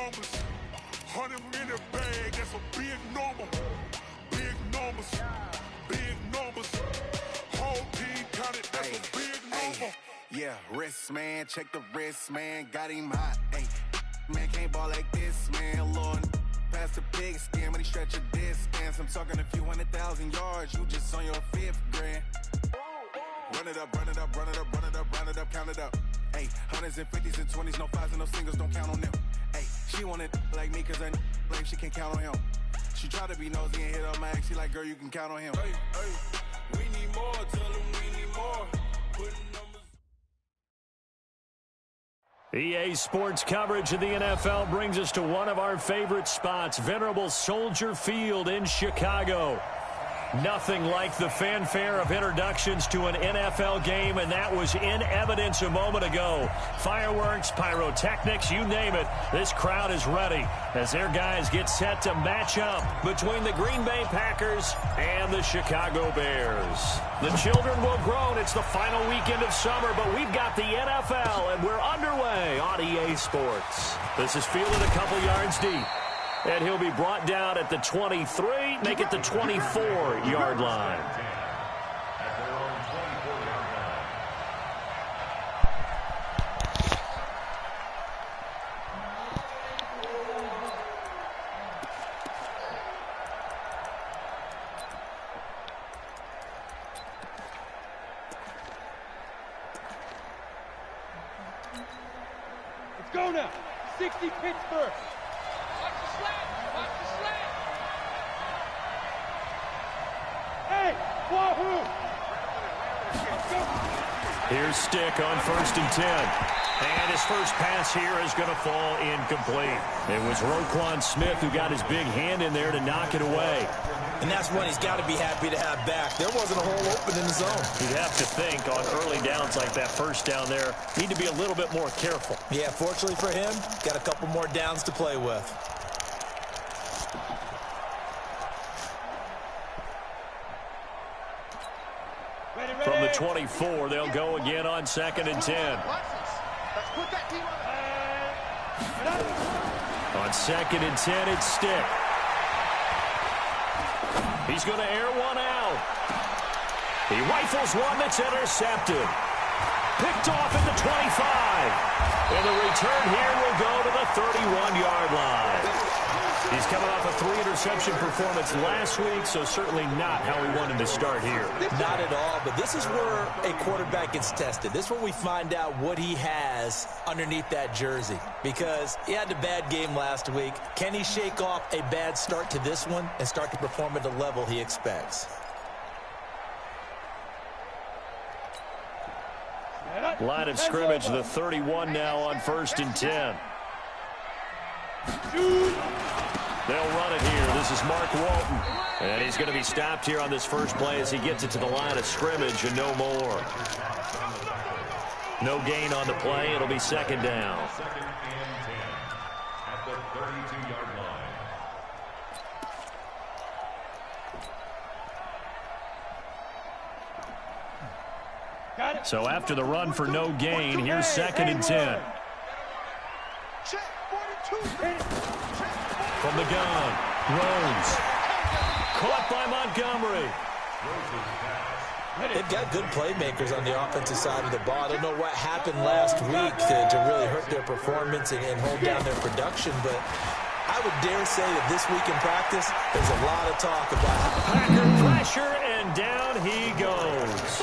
numbers. 100 in the bag, that's a big number. Big numbers, big numbers. Whole team counted, that's a big number. Yeah, wrist, man, check the wrist, man. Got him hot, ayy. Man, can't ball like this, man. Lord, past the pig skin, but he stretch a distance. I'm talking a few 100,000 yards, you just on your 5th grand. Run it up, run it up, run it up, run it up, run it up, count it up. Ayy, 100s and 50s and 20s, no 5s and no singles, don't count on them. Ayy, she want it like me, cause I like she can count on him. She try to be nosy and hit up my ex, she like, girl, you can count on him. Hey, we need more, tell them we need more. Putting numbers. EA Sports coverage of the NFL brings us to one of our favorite spots, venerable Soldier Field in Chicago. Nothing like the fanfare of introductions to an NFL game, and that was in evidence a moment ago. Fireworks, pyrotechnics, you name it. This crowd is ready as their guys get set to match up between the Green Bay Packers and the Chicago Bears. The children will groan. It's the final weekend of summer, but we've got the NFL, and we're underway on EA Sports. This is fielded a couple yards deep. And he'll be brought down at the 23, make it the 24-yard line. Let's go now. 60 Pittsburgh. Here's Stick on 1st and 10. And his first pass here is going to fall incomplete. It was Roquan Smith who got his big hand in there to knock it away. And that's one he's got to be happy to have back. There wasn't a hole open in the zone. You'd have to think on early downs like that first down there, need to be a little bit more careful. Yeah, fortunately for him, got a couple more downs to play with. From the 24, they'll go again on 2nd and 10. On 2nd and 10, it's Stick. He's going to air one out. He rifles one that's intercepted. Picked off at the 25. And the return here will go to the 31-yard line. He's coming off a 3-interception performance last week, so certainly not how he wanted to start here. Not at all, but this is where a quarterback gets tested. This is where we find out what he has underneath that jersey, because he had a bad game last week. Can he shake off a bad start to this one and start to perform at the level he expects? Line of scrimmage, the 31 now on 1st and 10. They'll run it here. This is Mark Walton. And he's going to be stopped here on this first play as he gets it to the line of scrimmage and no more. No gain on the play. It'll be 2nd down. At the 32-yard line. So after the run for no gain, here's 2nd and 10. From the gun, Rose. Caught by Montgomery. They've got good playmakers on the offensive side of the ball. I don't know what happened last week to really hurt their performance and hold down their production, but I would dare say that this week in practice, there's a lot of talk about Packer pressure, and down he goes.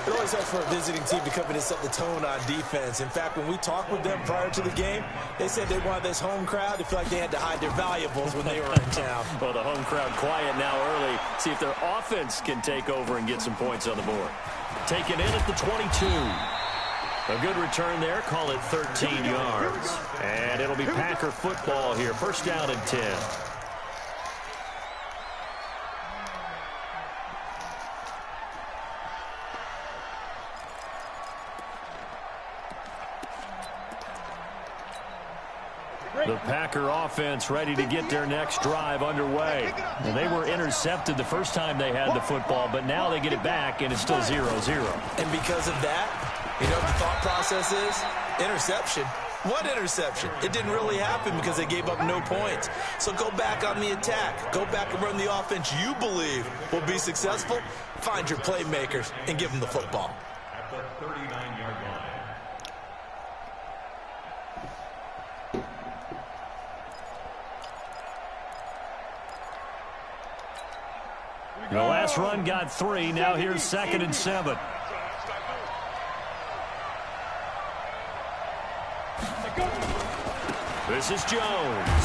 It always helps for a visiting team to come in and set the tone on defense. In fact, when we talked with them prior to the game, they said they wanted this home crowd to feel like they had to hide their valuables when they were in town. Well, the home crowd quiet now early. See if their offense can take over and get some points on the board. Taken in at the 22. A good return there. Call it 13 yards. And it'll be Packer football here. 1st down and 10. The Packer offense ready to get their next drive underway. And they were intercepted the first time they had the football, but now they get it back, and it's still 0-0. And because of that, you know what the thought process is? Interception. What interception? It didn't really happen because they gave up no points. So go back on the attack. Go back and run the offense you believe will be successful. Find your playmakers and give them the football. At the 39-yard line. The last run got 3. Now here's 2nd and 7. This is Jones.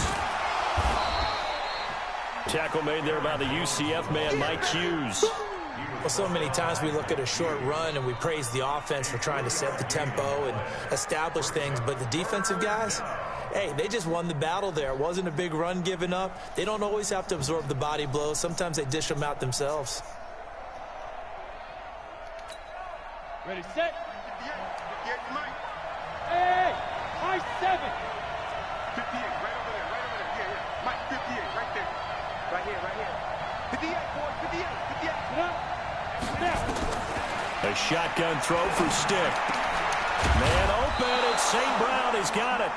Tackle made there by the UCF man, Mike Hughes. Well, so many times we look at a short run and we praise the offense for trying to set the tempo and establish things, but the defensive guys, hey, they just won the battle there. It wasn't a big run given up. They don't always have to absorb the body blows. Sometimes they dish them out themselves. Ready, set. Hey, high 7. 58, right over there, yeah. Mike, 58, right there. Right here. 58, boy, 58. A shotgun throw for Stick. Man open, it's St. Brown. He's got it.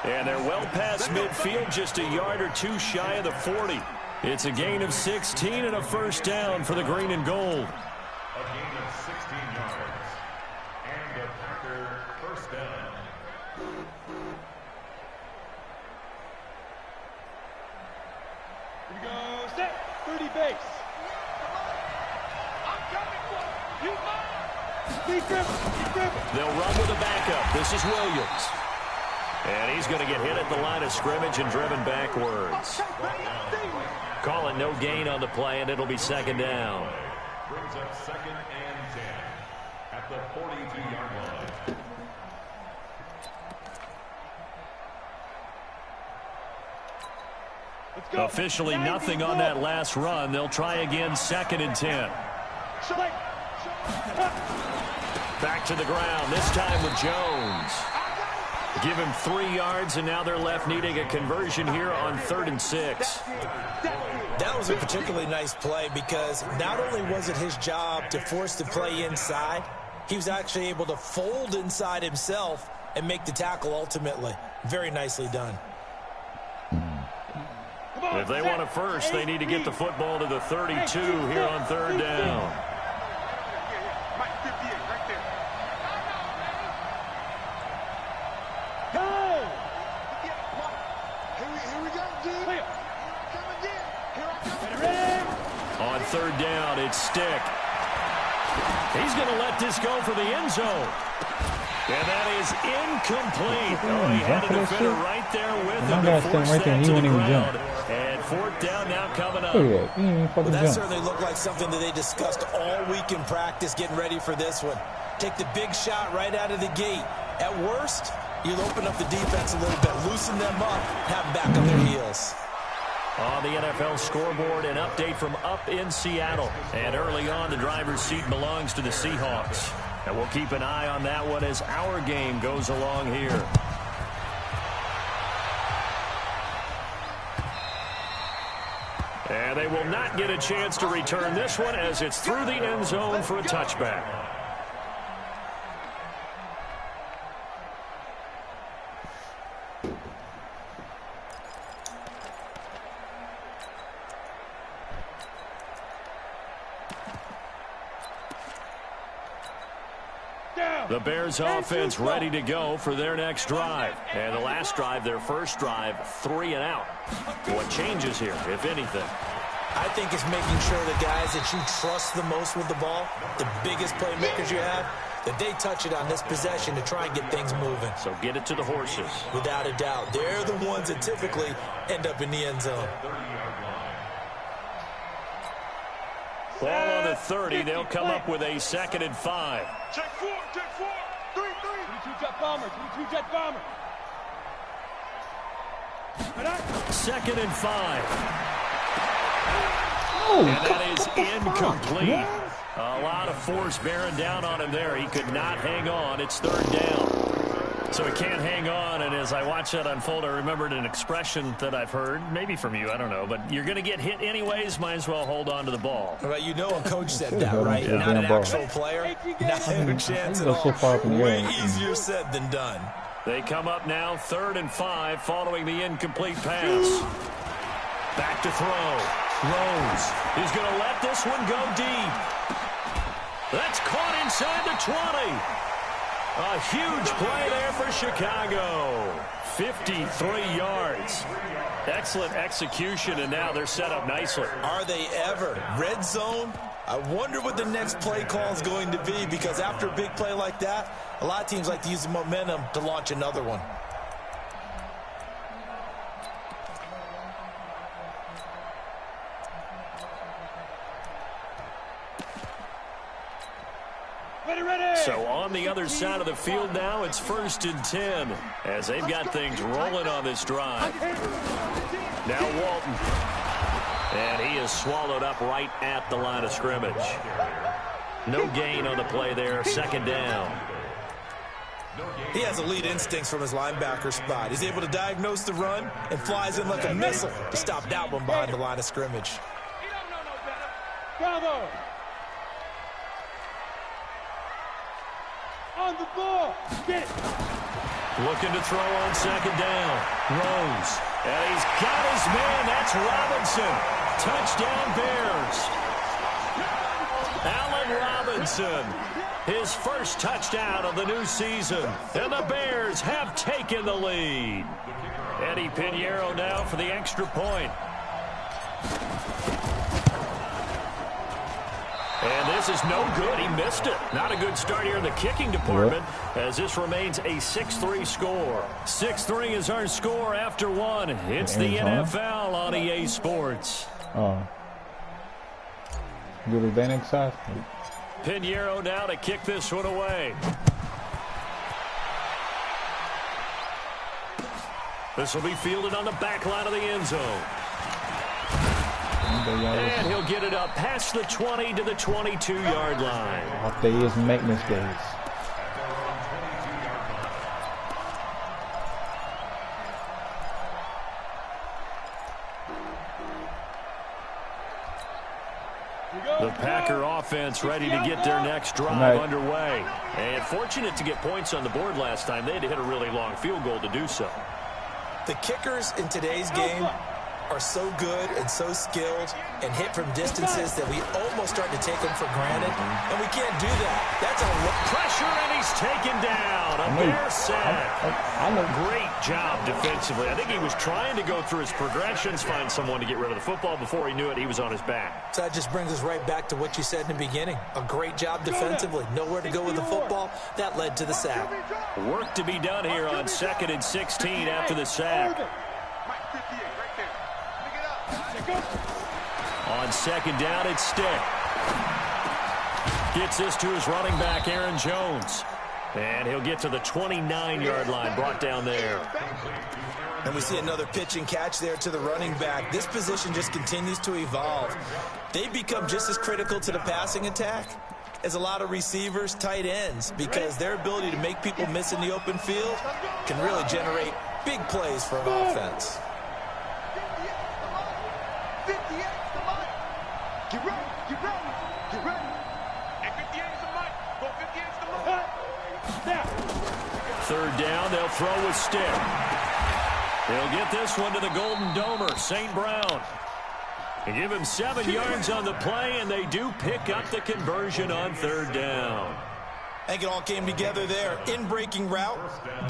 And they're well past midfield, just a yard or 2 shy of the 40. It's a gain of 16 and a first down for the green and gold. A gain of 16 yards. And a Packer first down. Here we go, set. 30 base. I'm coming for you. Keep dribbling. They'll run with a backup. This is Williams. And he's going to get hit at the line of scrimmage and driven backwards. Calling no gain on the play, and it'll be 2nd down. Brings up 2nd and 10 at the 42-yard line. Let's go. Officially nothing on that last run. They'll try again, 2nd and 10. Back to the ground, this time with Jones. Give him 3 yards, and now they're left needing a conversion here on 3rd and 6. That was a particularly nice play because not only was it his job to force the play inside, he was actually able to fold inside himself and make the tackle ultimately. Very nicely done. If they want a first, they need to get the football to the 32 here on 3rd down. Mike, 58, right there. Go! Here we go, G. Clear. Come again. Here I come. Ready? On 3rd down, it's Stick. He's going to let this go for the end zone. And that is incomplete. Oh, he had a defender right there with him to force that to the ground. And 4th down now coming up. Well, that certainly looked like something that they discussed all week in practice getting ready for this one. Take the big shot right out of the gate. At worst, you'll open up the defense a little bit, loosen them up, have them back on their heels. On the NFL scoreboard, an update from up in Seattle. And early on, the driver's seat belongs to the Seahawks. And we'll keep an eye on that one as our game goes along here. And they will not get a chance to return this one as it's through the end zone for a touchback. The Bears offense ready to go for their next drive. And the last drive, their first drive, 3 and out. What changes here, if anything? I think it's making sure the guys that you trust the most with the ball, the biggest playmakers you have, that they touch it on this possession to try and get things moving. So get it to the horses. Without a doubt. They're the ones that typically end up in the end zone. Ball on the 30. They'll come up with a 2nd and 5. Check 4, 3, 3. 22 jet bomber, 22 jet bomber. 2nd and 5. Oh, and that is incomplete. A lot of force bearing down on him there. He could not hang on. It's 3rd down. So he can't hang on, and as I watch that unfold, I remembered an expression that I've heard, maybe from you, I don't know, but you're going to get hit anyways, might as well hold on to the ball. Well, you know a coach said that, right? Not an actual player. Not a chance at all. Way easier said than done. They come up now 3rd and 5 following the incomplete pass. Back to throw. Rose. He's going to let this one go deep. That's caught inside the 20. A huge play there for Chicago. 53 yards. Excellent execution, and now they're set up nicely. Are they ever? Red zone? I wonder what the next play call is going to be, because after a big play like that, a lot of teams like to use the momentum to launch another one. So on the other side of the field now, it's 1st and 10 as they've got things rolling on this drive. Now Walton. And he is swallowed up right at the line of scrimmage. No gain on the play there. 2nd down. He has elite instincts from his linebacker spot. He's able to diagnose the run and flies in like a missile to stop that one behind the line of scrimmage. Bravo! On the ball! Get it! Looking to throw on 2nd down. Rose. And he's got his man. That's Robinson. Touchdown Bears. Allen Robinson. His first touchdown of the new season. And the Bears have taken the lead. Eddie Pinheiro now for the extra point. And this is no good. He missed it. Not a good start here in the kicking department as this remains a 6-3 score. 6-3 is our score after 1. It's the NFL on EA Sports. Oh. You're been excited. Pinheiro now to kick this one away. This will be fielded on the back line of the end zone. And he'll get it up past the 20 to the 22-yard line. Off day is maintenance days. The Packer offense ready to get their next drive underway. And fortunate to get points on the board last time. They had to hit a really long field goal to do so. The kickers in today's game are so good and so skilled and hit from distances that we almost start to take them for granted, and we can't do that. That's a pressure, and he's taken down. A Bear sack. Great job defensively. I think he was trying to go through his progressions, find someone to get rid of the football. Before he knew it, he was on his back. So that just brings us right back to what you said in the beginning. A great job defensively. Nowhere to go with the football. That led to the sack. Work to be done here on 2nd and 16 after the sack. On 2nd down, it's Stick. Gets this to his running back, Aaron Jones. And he'll get to the 29-yard line, brought down there. And we see another pitch and catch there to the running back. This position just continues to evolve. They become just as critical to the passing attack as a lot of receivers, tight ends, because their ability to make people miss in the open field can really generate big plays for an offense. Get ready, get ready, get ready. And 58 is the mic. Go 58 is the mic. 3rd down, they'll throw with Stick. They'll get this one to the Golden Domer, St. Brown. They give him 7 yards on the play, and they do pick up the conversion on 3rd down. I think it all came together there. In-breaking route,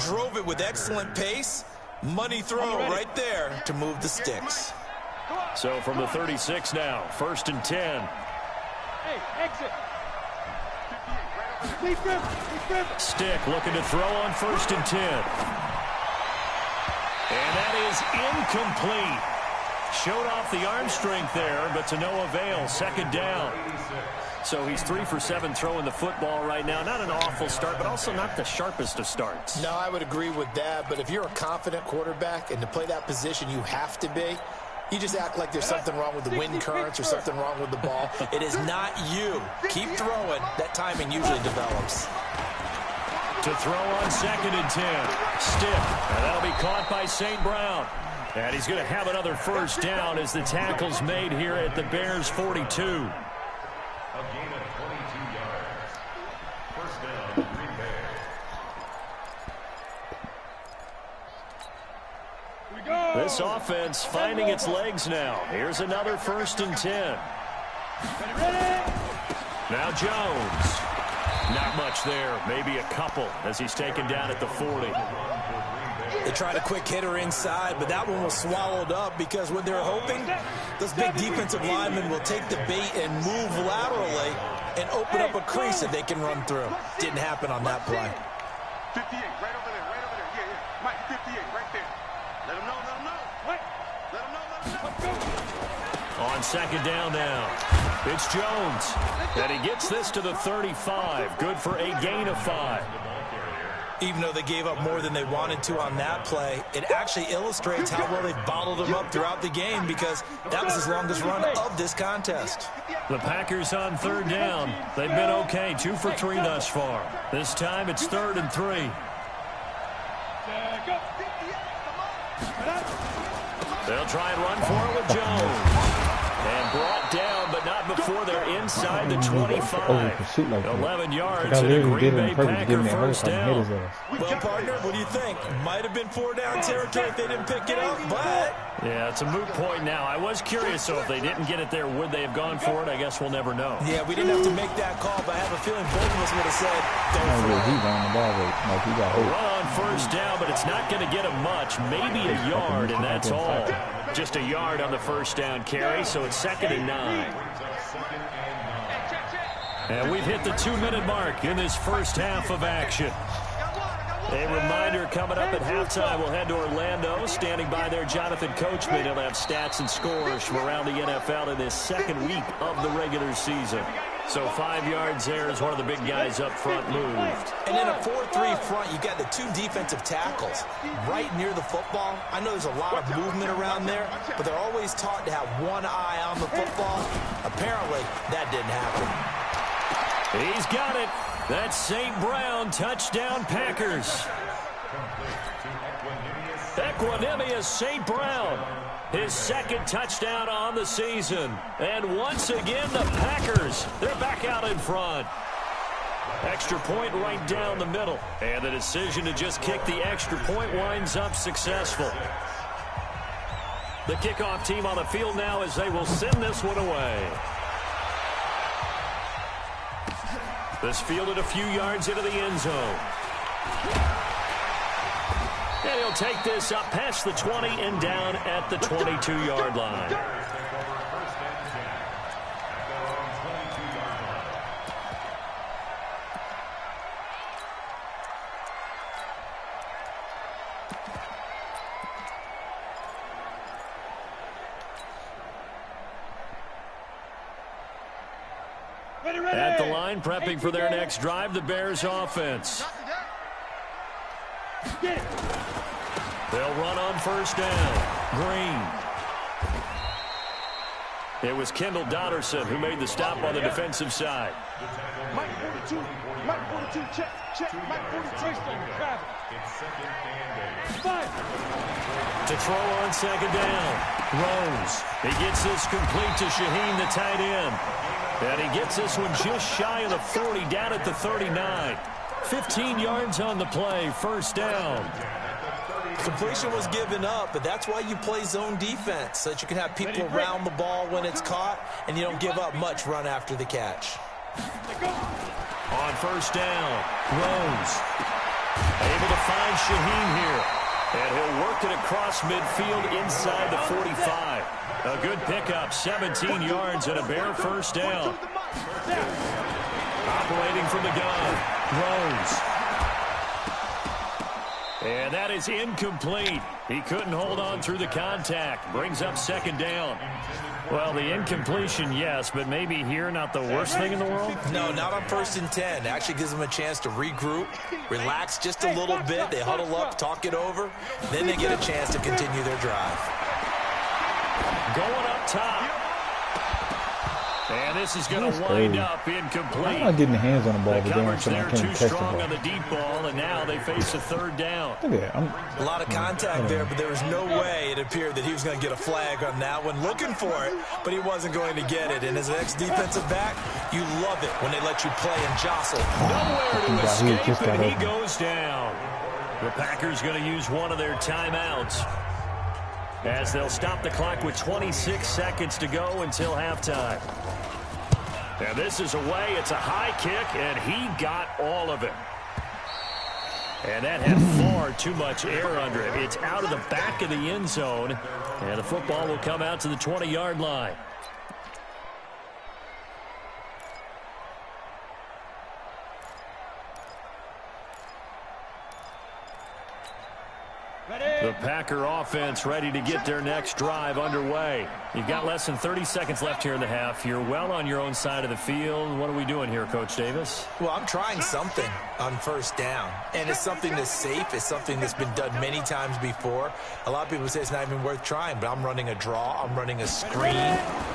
drove it with excellent pace. Money throw right there to move the sticks. So from the 36 now, 1st and 10. Hey, exit. Stick looking to throw on 1st and 10. And that is incomplete. Showed off the arm strength there, but to no avail. 2nd down. So he's 3 for 7 throwing the football right now. Not an awful start, but also not the sharpest of starts. No, I would agree with that. But if you're a confident quarterback and to play that position you have to be, you just act like there's something wrong with the wind currents or something wrong with the ball. It is not you. Keep throwing. That timing usually develops. To throw on 2nd and 10. Stick. And that'll be caught by St. Brown. And he's going to have another 1st down as the tackle's made here at the Bears 42. A gain of 22 yards. 1st down, Green Bay. This offense finding its legs now. Here's another 1st and 10. Now Jones. Not much there. Maybe a couple as he's taken down at the 40. They tried a quick hitter inside, but that one was swallowed up because what they're hoping, those big defensive linemen will take the bait and move laterally and open up a crease that they can run through. Didn't happen on that play. 58, right over there, right over there. Yeah, yeah. Mike, 58, right there. Let him know, let him know. What? Let him know, let him know. On 2nd down now, it's Jones. And he gets this to the 35. Good for a gain of 5. Even though they gave up more than they wanted to on that play, it actually illustrates how well they've bottled them up throughout the game because that was his longest run of this contest. The Packers on 3rd down. They've been okay, 2 for 3 thus far. This time it's 3rd and 3. They'll try and run for it with Jones. And brought down, but not before they're inside the 25. 11 yards and a Green Bay Packer 1st down. Well, partner, what do you think? Might have been 4-down territory if they didn't pick it up, but... Yeah, it's a moot point now. I was curious, so if they didn't get it there, would they have gone for it? I guess we'll never know. Yeah, we didn't have to make that call, but I have a feeling both of us would have said, go for it. He's on the ball, like he got a run on 1st down, but it's not going to get him much. Maybe a yard, and that's all. Just a yard on the 1st down carry, so it's 2nd and 9. And we've hit the 2-minute mark in this first half of action. A reminder, coming up at halftime, we'll head to Orlando. Standing by there, Jonathan Coachman. He'll have stats and scores from around the NFL in this 2nd week of the regular season. So 5 yards there as one of the big guys up front moved. And in a 4-3 front, you've got the 2 defensive tackles right near the football. I know there's a lot of movement around there, but they're always taught to have one eye on the football. Apparently, that didn't happen. He's got it. That's St. Brown, touchdown Packers. Equanimous St. Brown, his 2nd touchdown on the season. And once again, the Packers, they're back out in front. Extra point right down the middle. And the decision to just kick the extra point winds up successful. The kickoff team on the field now as they will send this one away. This fielded a few yards into the end zone. And he'll take this up past the 20 and down at the 22-yard line. At the line, prepping for their next drive, the Bears offense. They'll run on 1st down. Green. It was Kendall Dotterson who made the stop on the defensive side. Mike 42. Mike 42. Check. Mike 42. To throw on 2nd down. Rose. He gets this complete to Shaheen, the tight end. And he gets this one just shy of the 40, down at the 39. 15 yards on the play, 1st down. Completion was given up, but that's why you play zone defense, so that you can have people around the ball when it's caught, and you don't give up much run after the catch. On 1st down, Rose. Able to find Shaheen here. And he'll work it across midfield inside the 45. A good pickup, 17 yards and a bare 1st down. Operating from the gun, Rose. And that is incomplete. He couldn't hold on through the contact. Brings up 2nd down. Well, the incompletion, yes, but maybe here not the worst thing in the world? No, not on 1st and 10. It actually gives them a chance to regroup, relax just a little bit. They huddle up, talk it over. Then they get a chance to continue their drive. Going up top. And this is going to wind up incomplete. I'm not getting the hands on the ball. The coverage there too strong on the deep ball, and now they face a 3rd down. Look at that. A lot of contact there, but there was no way it appeared that he was going to get a flag on that one. Looking for it, but he wasn't going to get it. And as an ex-defensive back, you love it when they let you play and jostle. Nowhere to escape, and he goes down. The Packers going to use one of their timeouts. as they'll stop the clock with 26 seconds to go until halftime. And this is away. It's a high kick, and he got all of it. And that had far too much air under it. It's out of the back of the end zone, and the football will come out to the 20-yard line. The Packer offense ready to get their next drive underway. You've got less than 30 seconds left here in the half. You're well on your own side of the field. What are we doing here, Coach Davis? Well, I'm trying something on first down, and it's something that's safe. It's something that's been done many times before. A lot of people say it's not even worth trying, but I'm running a draw. I'm running a screen.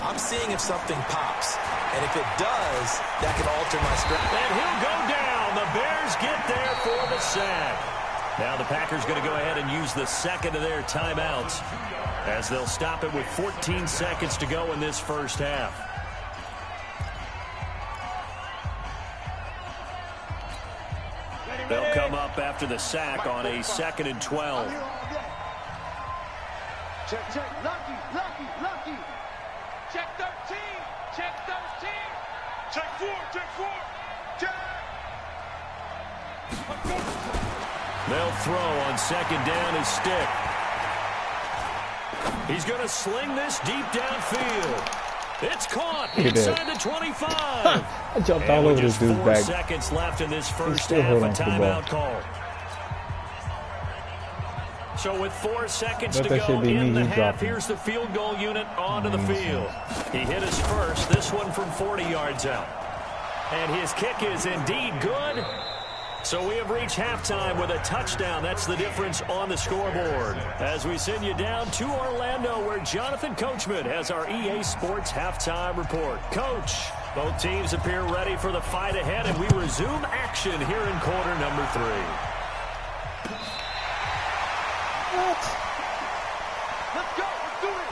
I'm seeing if something pops, and if it does, that can alter my strategy. And he'll go down. The Bears get there for the sack. Now the Packers going to go ahead and use the second of their timeouts as they'll stop it with 14 seconds to go in this first half. They'll come up after the sack on a 2nd and 12. Check, check, lucky. Check 13, check 13. Check 4, check 4. Check. They'll throw on 2nd down his stick. He's going to sling this deep downfield. It's caught inside the 25. I jumped all over this dude's back. 4 seconds left in this first half. A timeout call. So with 4 seconds to go in the half, here's the field goal unit onto the field. He hit his first, this one from 40 yards out. And his kick is indeed good. So we have reached halftime with a touchdown. That's the difference on the scoreboard. As we send you down to Orlando, where Jonathan Coachman has our EA Sports halftime report. Coach, both teams appear ready for the fight ahead, and we resume action here in quarter number 3. Let's go. Let's do it.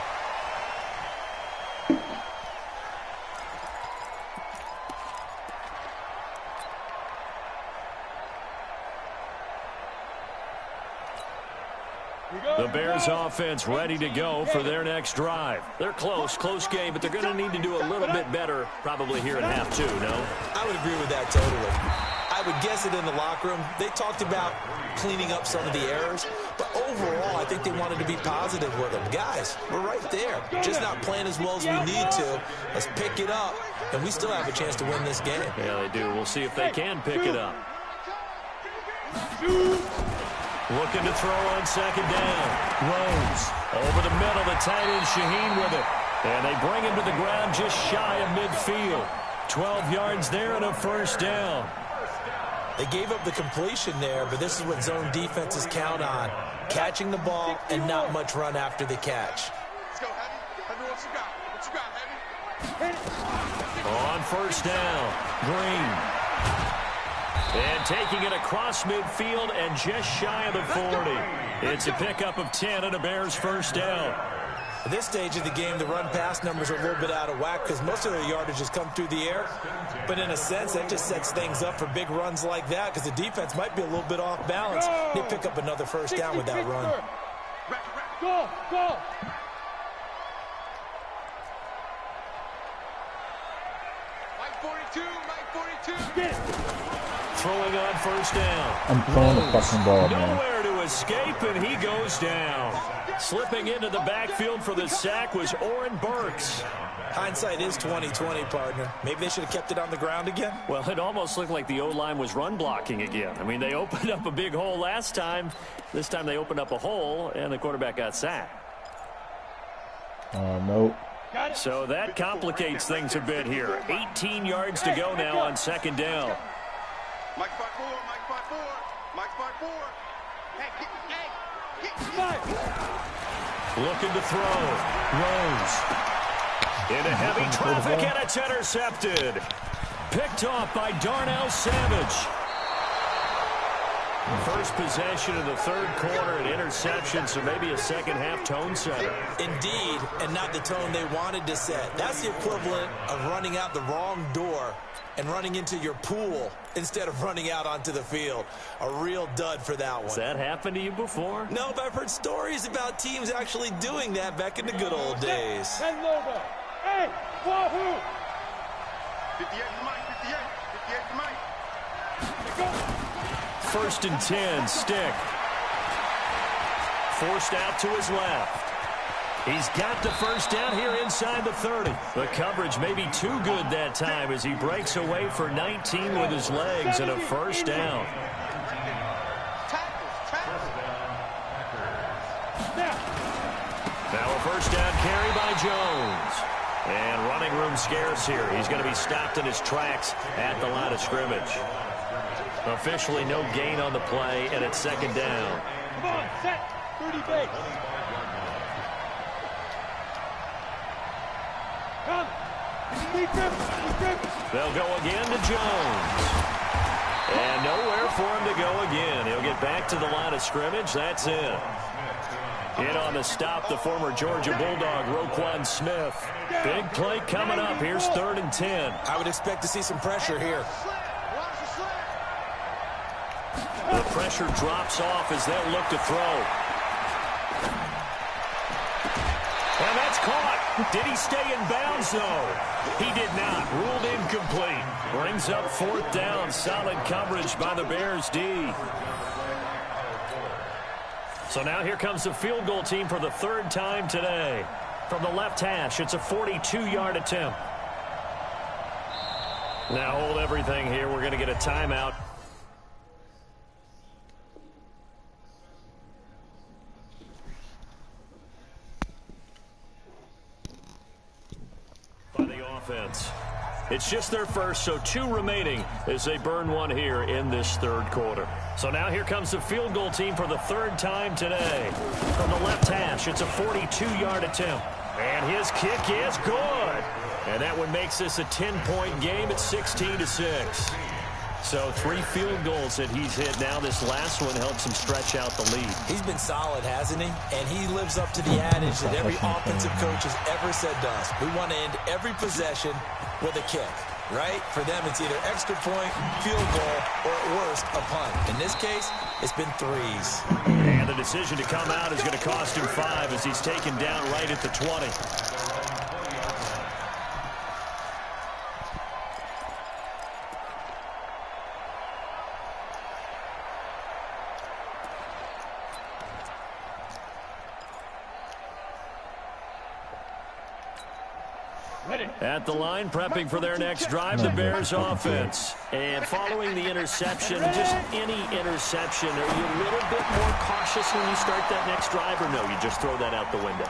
The Bears offense ready to go for their next drive. They're close game, but they're going to need to do a little bit better probably here in half 2, no? I would agree with that totally. I would guess it in the locker room. They talked about cleaning up some of the errors, but overall, I think they wanted to be positive with them. Guys, we're right there. Just not playing as well as we need to. Let's pick it up, and we still have a chance to win this game. Yeah, they do. We'll see if they can pick it up. Looking to throw on 2nd down. Rose over the middle. The tight end Shaheen with it. And they bring him to the ground just shy of midfield. 12 yards there and a first down. They gave up the completion there, but this is what zone defenses count on. Catching the ball and not much run after the catch. Let's go, Heavy. Heavy, what you got? What you got, Heavy? On first down, Green. And taking it across midfield and just shy of the 40. It's a pickup of 10 and a Bears first down. At this stage of the game, the run-pass numbers are a little bit out of whack because most of their yardage has come through the air. But in a sense, that just sets things up for big runs like that because the defense might be a little bit off balance. They pick up another first down with that run. Go, go. Mike 42, Mike 42. Get it. Throwing on first down. I'm throwing the fucking ball, man. Nowhere to escape, and he goes down. Slipping into the backfield for the sack was Oren Burks. Hindsight is 20/20, partner. Maybe they should have kept it on the ground again. Well, it almost looked like the O-line was run blocking again. I mean, they opened up a big hole last time. This time they opened up a hole, and the quarterback got sacked. Nope. So that complicates things a bit here. 18 yards to go now on 2nd down. Mike 5-4, Mike 5-4, Mike 5-4. Hey, get. Looking to throw. Rose. Into heavy traffic, and it's intercepted. Picked off by Darnell Savage. First possession of the third quarter, an interception, so maybe a second-half tone setter. Indeed, and not the tone they wanted to set. That's the equivalent of running out the wrong door and running into your pool instead of running out onto the field. A real dud for that one. Has that happened to you before? No, but I've heard stories about teams actually doing that back in the good old days. Hey, wahoo! 58 to Mike, 58 to Mike. First and 10, Stick. Forced out to his left. He's got the first down here inside the 30. The coverage may be too good that time as he breaks away for 19 with his legs and a first down. Now a first down carry by Jones. And running room scarce here. He's going to be stopped in his tracks at the line of scrimmage. Officially no gain on the play, and it's second down. Come on, set. 30 base. Come. They'll go again to Jones. And nowhere for him to go again. He'll get back to the line of scrimmage. That's it. In on the stop, the former Georgia Bulldog, Roquan Smith. Big play coming up. Here's 3rd and 10. I would expect to see some pressure here. The pressure drops off as they'll look to throw. And that's caught. Did he stay in bounds, though? He did not. Ruled incomplete. Brings up 4th down. Solid coverage by the Bears D. So now here comes the field goal team for the 3rd time today. From the left hash, it's a 42-yard attempt. Now hold everything here. We're going to get a timeout. By the offense. It's just their first, so 2 remaining as they burn one here in this 3rd quarter. So now here comes the field goal team for the 3rd time today. From the left hash, it's a 42-yard attempt. And his kick is good. And that one makes this a 10-point game at 16-6. So 3 field goals that he's hit now. This last one helps him stretch out the lead. He's been solid, hasn't he? And he lives up to the adage that every offensive coach has ever said to us. We want to end every possession with a kick, right? For them, it's either extra point, field goal, or at worst, a punt. In this case, it's been 3s. And the decision to come out is going to cost him 5 as he's taken down right at the 20. At the line, prepping for their next drive, the Bears offense. And following the interception, just any interception, are you a little bit more cautious when you start that next drive, or no, you just throw that out the window?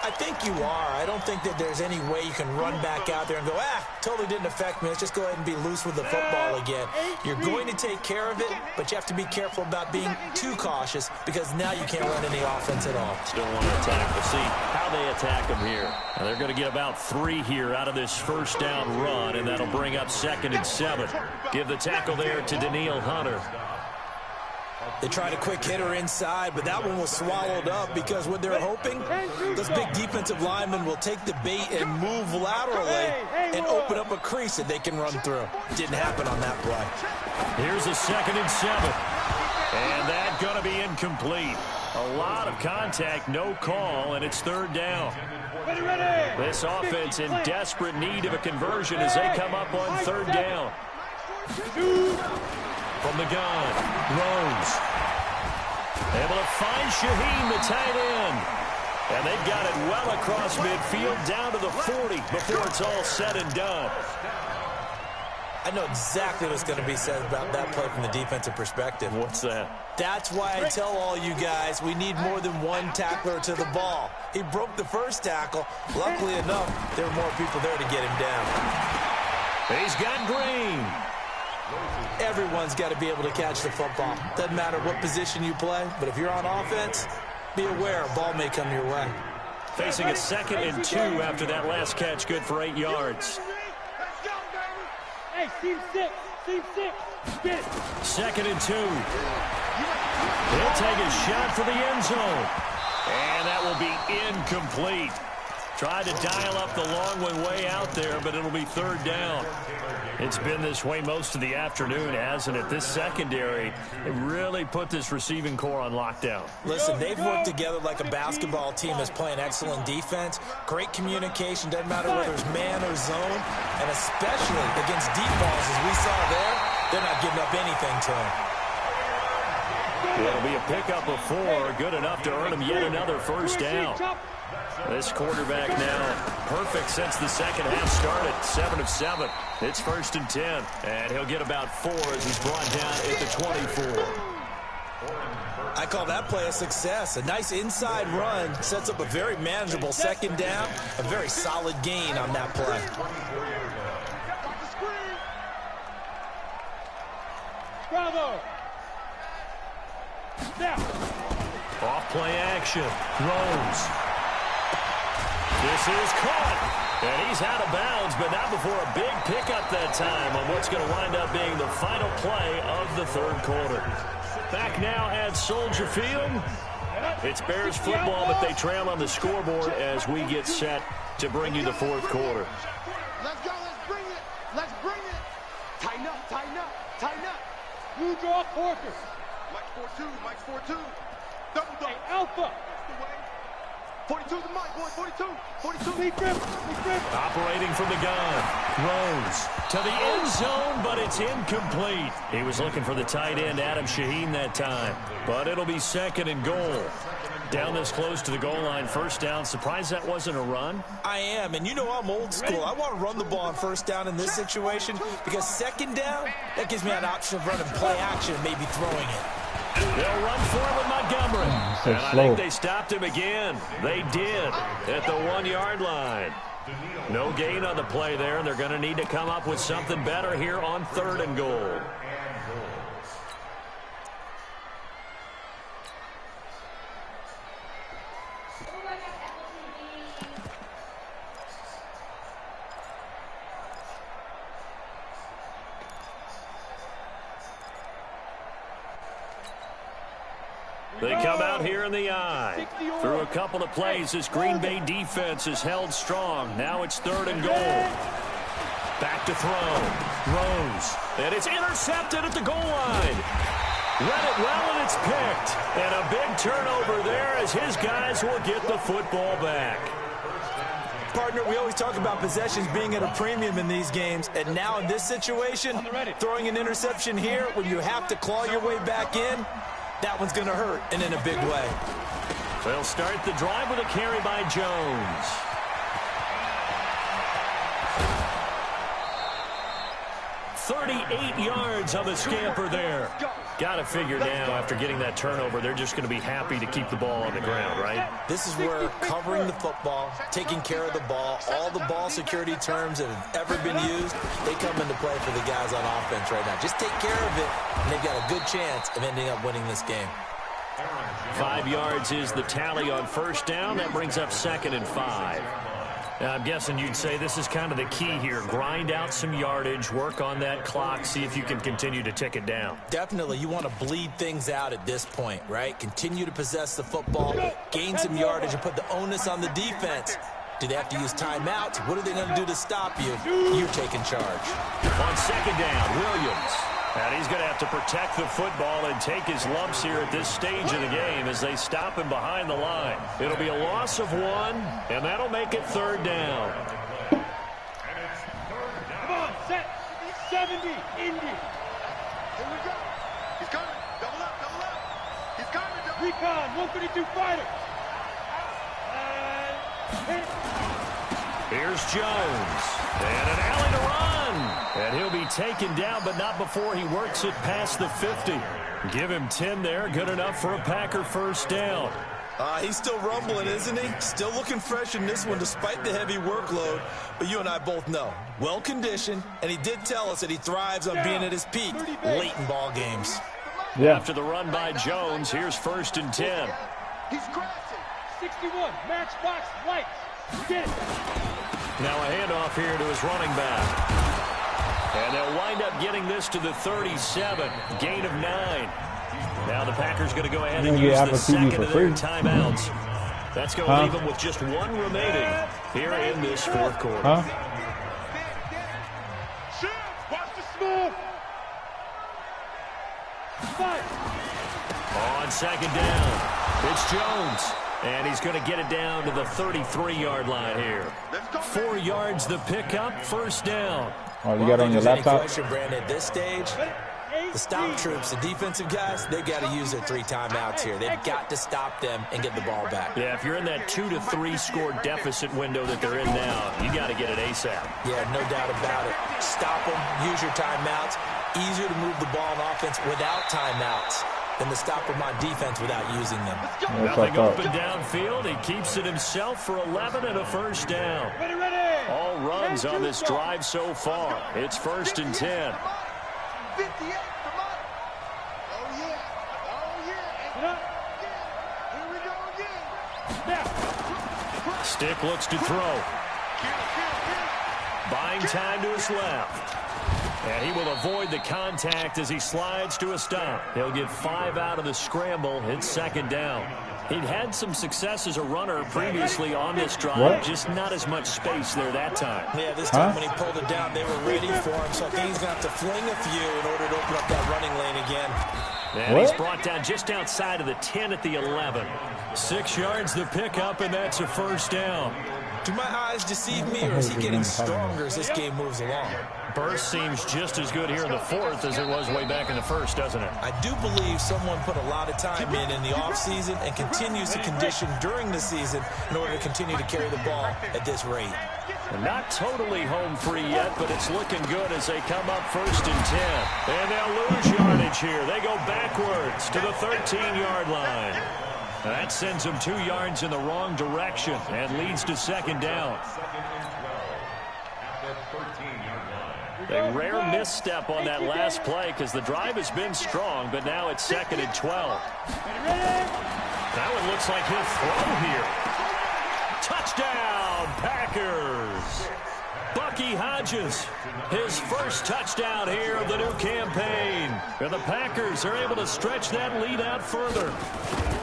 I think you are. I don't think that there's any way you can run back out there and go, totally didn't affect me. Let's just go ahead and be loose with the football again. You're going to take care of it, but you have to be careful about being too cautious because now you can't run any offense at all. Still want to attack. We'll see how they attack them here. Now they're going to get about 3 here out of this first down run, and that'll bring up 2nd and 7. Give the tackle there to Daniil Hunter. They tried a quick hitter inside, but that one was swallowed up because what they're hoping, this big defensive lineman will take the bait and move laterally and open up a crease that they can run through. Didn't happen on that play. Here's a 2nd and 7. And that's going to be incomplete. A lot of contact, no call, and it's 3rd down. This offense in desperate need of a conversion as they come up on 3rd down. From the gun, Rose. Able to find Shaheen, the tight end. And they've got it well across midfield, down to the 40 before it's all said and done. I know exactly what's going to be said about that play from the defensive perspective. What's that? That's why I tell all you guys we need more than one tackler to the ball. He broke the first tackle. Luckily enough, there were more people there to get him down. He's got Green. Everyone's got to be able to catch the football. Doesn't matter what position you play, but if you're on offense, be aware a ball may come your way. Facing a 2nd and 2 after that last catch, good for 8 yards. Hey, team 6, team 6. Get it. 2nd and 2. He'll take a shot for the end zone. And that will be incomplete. Tried to dial up the long one way out there, but it'll be third down. It's been this way most of the afternoon, hasn't it? This secondary, it really put this receiving core on lockdown. Listen, they've worked together like a basketball team that's playing excellent defense. Great communication, doesn't matter whether it's man or zone. And especially against deep balls, as we saw there, they're not giving up anything to him. It'll be a pickup of 4, good enough to earn him yet another first down. This quarterback now perfect since the second half started. 7 of 7. It's 1st and 10. And he'll get about 4 as he's brought down at the 24. I call that play a success. A nice inside run sets up a very manageable second down. A very solid gain on that play. Bravo. Now. Off play action. Rose. This is caught, and he's out of bounds, but not before a big pickup that time on what's going to wind up being the final play of the third quarter. Back now at Soldier Field. It's Bears football, but they trail on the scoreboard as we get set to bring you the fourth quarter. Let's go, let's bring it. Let's bring it. Tighten up, tighten up, tighten up. Blue draw Porter. Mike's 4-2, Mike's 4-2. Double dog. Hey, Alpha. 42 to Mike, boy, 42, 42. Lee Griff. Operating from the gun. Rose to the end zone, but it's incomplete. He was looking for the tight end, Adam Shaheen, that time. But it'll be 2nd and goal. Down this close to the goal line, first down. Surprised that wasn't a run? I am, and you know I'm old school. I want to run the ball on first down in this situation because second down, that gives me an option of running play action, maybe throwing it. They'll run for it with Montgomery. So and I think they stopped him again. They did at the 1-yard line. No gain on the play there, and they're going to need to come up with something better here on 3rd and goal. They come out here in the eye. Through a couple of plays, this Green Bay defense is held strong. Now it's 3rd and goal. Back to throw. Rose. And it's intercepted at the goal line. Read it well, and it's picked. And a big turnover there as his guys will get the football back. Partner, we always talk about possessions being at a premium in these games, and now in this situation, throwing an interception here when you have to claw your way back in, that one's going to hurt, and in a big way. They'll start the drive with a carry by Jones. "38 yards on the scamper there. Got to figure now after getting that turnover, they're just going to be happy to keep the ball on the ground, right? This is where covering the football, taking care of the ball, all the ball security terms that have ever been used, they come into play for the guys on offense right now. Just take care of it, and they've got a good chance of ending up winning this game. 5 yards is the tally on first down. That brings up 2nd and 5. Now, I'm guessing you'd say this is kind of the key here. Grind out some yardage, work on that clock, see if you can continue to tick it down. Definitely. You want to bleed things out at this point, right? Continue to possess the football, gain some yardage, and put the onus on the defense. Do they have to use timeouts? What are they going to do to stop you? You're taking charge. On 2nd down, Williams. And he's going to have to protect the football and take his lumps here at this stage of the game as they stop him behind the line. It'll be a loss of 1, and that'll make it 3rd down. Come on, set. 70, Indy. Here we go. He's coming. Double up, double up. He's coming. Double up. Recon, 132 fighter. And Here's Jones. And an alley to run. And he'll be taken down, but not before he works it past the 50. Give him 10 there. Good enough for a Packer first down. He's still rumbling, isn't he? Still looking fresh in this one despite the heavy workload. But you and I both know, well-conditioned, and he did tell us that he thrives on being at his peak late in ball games. Yeah. After the run by Jones, here's 1st and 10. He's crashing. 61, matchbox lights. Get it. Now a handoff here to his running back. And they'll wind up getting this to the 37. Gain of 9. Now the Packers going to go ahead and use the second of their timeouts. That's going to leave them with just one remaining here in this fourth quarter. Watch the smooth. On second down, it's Jones. And he's going to get it down to the 33-yard line here. 4 yards the pickup, first down. Oh, you got on your laptop? Question, Brandon, at this stage, the stop troops, the defensive guys, they got to use their 3 timeouts here. They've got to stop them and get the ball back. Yeah, if you're in that 2 to 3 score deficit window that they're in now, you got to get it ASAP. Yeah, no doubt about it. Stop them, use your timeouts. Easier to move the ball on offense without timeouts than to stop them on defense without using them. Nothing open downfield. He keeps it himself for 11 and a first down. All runs on this drive so far. It's 1st and 10. 58 for Mike. Oh, yeah. Oh, yeah. Here we go again. Stick looks to throw. Buying time to his left. And he will avoid the contact as he slides to a stop. He'll get 5 out of the scramble. It's 2nd down. He'd had some success as a runner previously on this drive, just not as much space there that time. Yeah, this time when he pulled it down, they were ready for him, so I think he's going to have to fling a few in order to open up that running lane again. And he's brought down just outside of the 10 at the 11. 6 yards the pickup, and that's a first down. Do my eyes deceive me, or is he getting stronger as this game moves along? Burst seems just as good here in the 4th as it was way back in the 1st, doesn't it? I do believe someone put a lot of time in the offseason and continues to condition during the season in order to continue to carry the ball at this rate. And not totally home free yet, but it's looking good as they come up 1st and 10. And they'll lose yardage here. They go backwards to the 13-yard line. That sends them 2 yards in the wrong direction and leads to 2nd down. A rare misstep on that last play because the drive has been strong, but now it's 2nd and 12. That one looks like he'll throw here. Touchdown, Packers. Bucky Hodges, his first touchdown here of the new campaign. And the Packers are able to stretch that lead out further.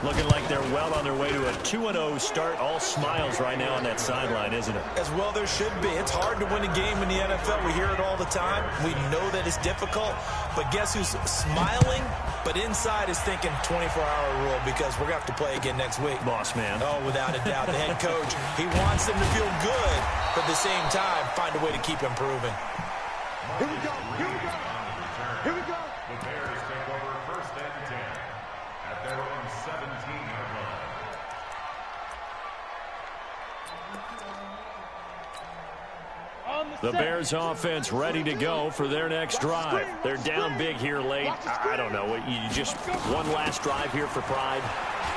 Looking like they're well on their way to a 2-0 start. All smiles right now on that sideline, isn't it? As well there should be. It's hard to win a game in the NFL. We hear it all the time. We know that it's difficult. But guess who's smiling? But inside is thinking 24-hour rule because we're going to have to play again next week. Boss man. Oh, without a doubt. The head coach, he wants them to feel good, but at the same time, find a way to keep improving. Here we go. Here we go. Here we go. The Bears take over 1st and 10 at their own 17-yard line. The Bears offense ready to go for their next drive. They're down big here late. I don't know. You just one last drive here for pride.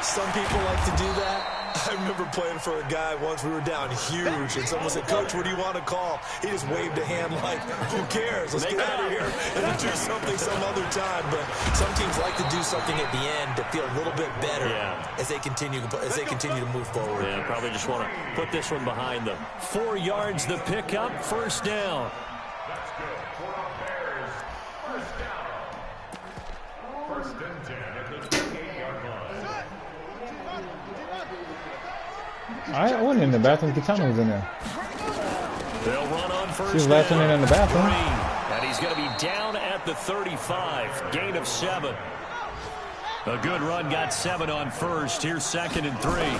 Some people like to do that. I remember playing for a guy once. We were down huge, and someone said, "Coach, what do you want to call?" He just waved a hand like, "Who cares? Let's get out of here and do something some other time." But some teams like to do something at the end to feel a little bit better as they continue to move forward. Yeah, probably just want to put this one behind them. 4 yards the pickup, 1st down. That's good for the Bears. 1st down. 1st and 10 at the 28-yard line. I went in the bathroom. Katana was in there. They'll run on 1st. She was last one in the bathroom. And he's going to be down at the 35. Gain of 7. A good run got 7 on 1st. Here's 2nd and 3.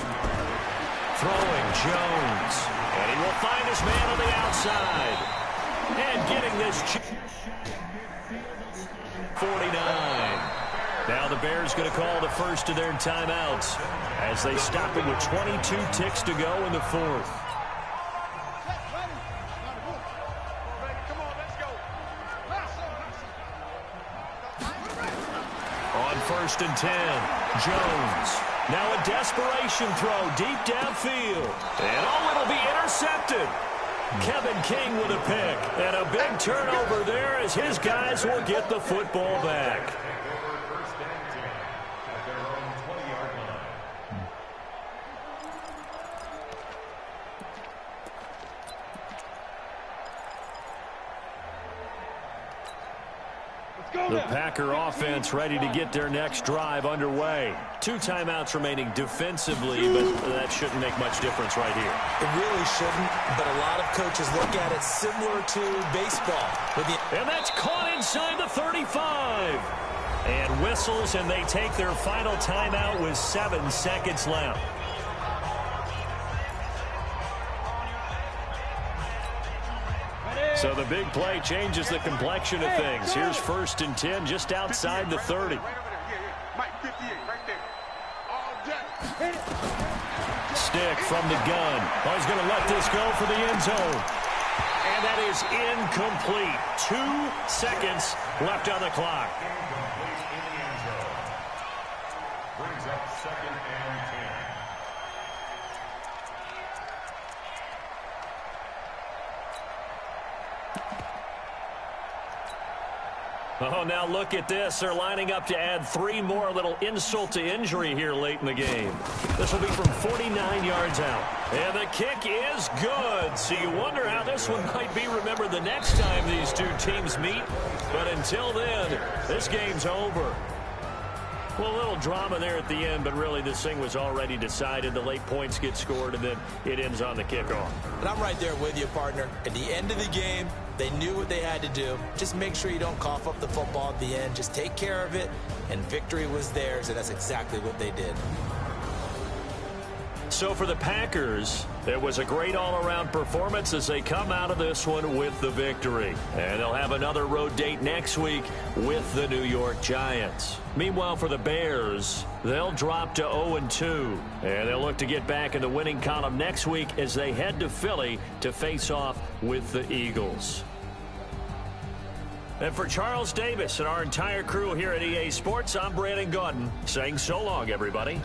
Throwing Jones. And he will find his man on the outside. And getting this 49. Now the Bears going to call the first of their timeouts as they stop it with 22 ticks to go in the 4th. On 1st and 10, Jones. Now a desperation throw deep downfield. And it'll be intercepted. Kevin King with a pick. And a big turnover there as his guys will get the football back. Go! The Packer offense ready to get their next drive underway. 2 timeouts remaining defensively, but that shouldn't make much difference right here. It really shouldn't, but a lot of coaches look at it similar to baseball. And that's caught inside the 35. And whistles, and they take their final timeout with 7 seconds left. So the big play changes the complexion of things. Here's 1st and 10 just outside the 30. Stick from the gun. Oh, he's going to let this go for the end zone. And that is incomplete. 2 seconds left on the clock. Brings up 2nd and 10. Oh, now look at this. They're lining up to add 3 more, a little insult to injury here late in the game. This will be from 49 yards out. And the kick is good. So you wonder how this one might be remembered the next time these 2 teams meet. But until then, this game's over. Well, a little drama there at the end, but really this thing was already decided. The late points get scored, and then it ends on the kickoff. And I'm right there with you, partner. At the end of the game, they knew what they had to do. Just make sure you don't cough up the football at the end. Just take care of it, and victory was theirs, and that's exactly what they did. So for the Packers, it was a great all-around performance as they come out of this one with the victory. And they'll have another road date next week with the New York Giants. Meanwhile, for the Bears, they'll drop to 0-2. And they'll look to get back in the winning column next week as they head to Philly to face off with the Eagles. And for Charles Davis and our entire crew here at EA Sports, I'm Brandon Gaudin saying so long, everybody.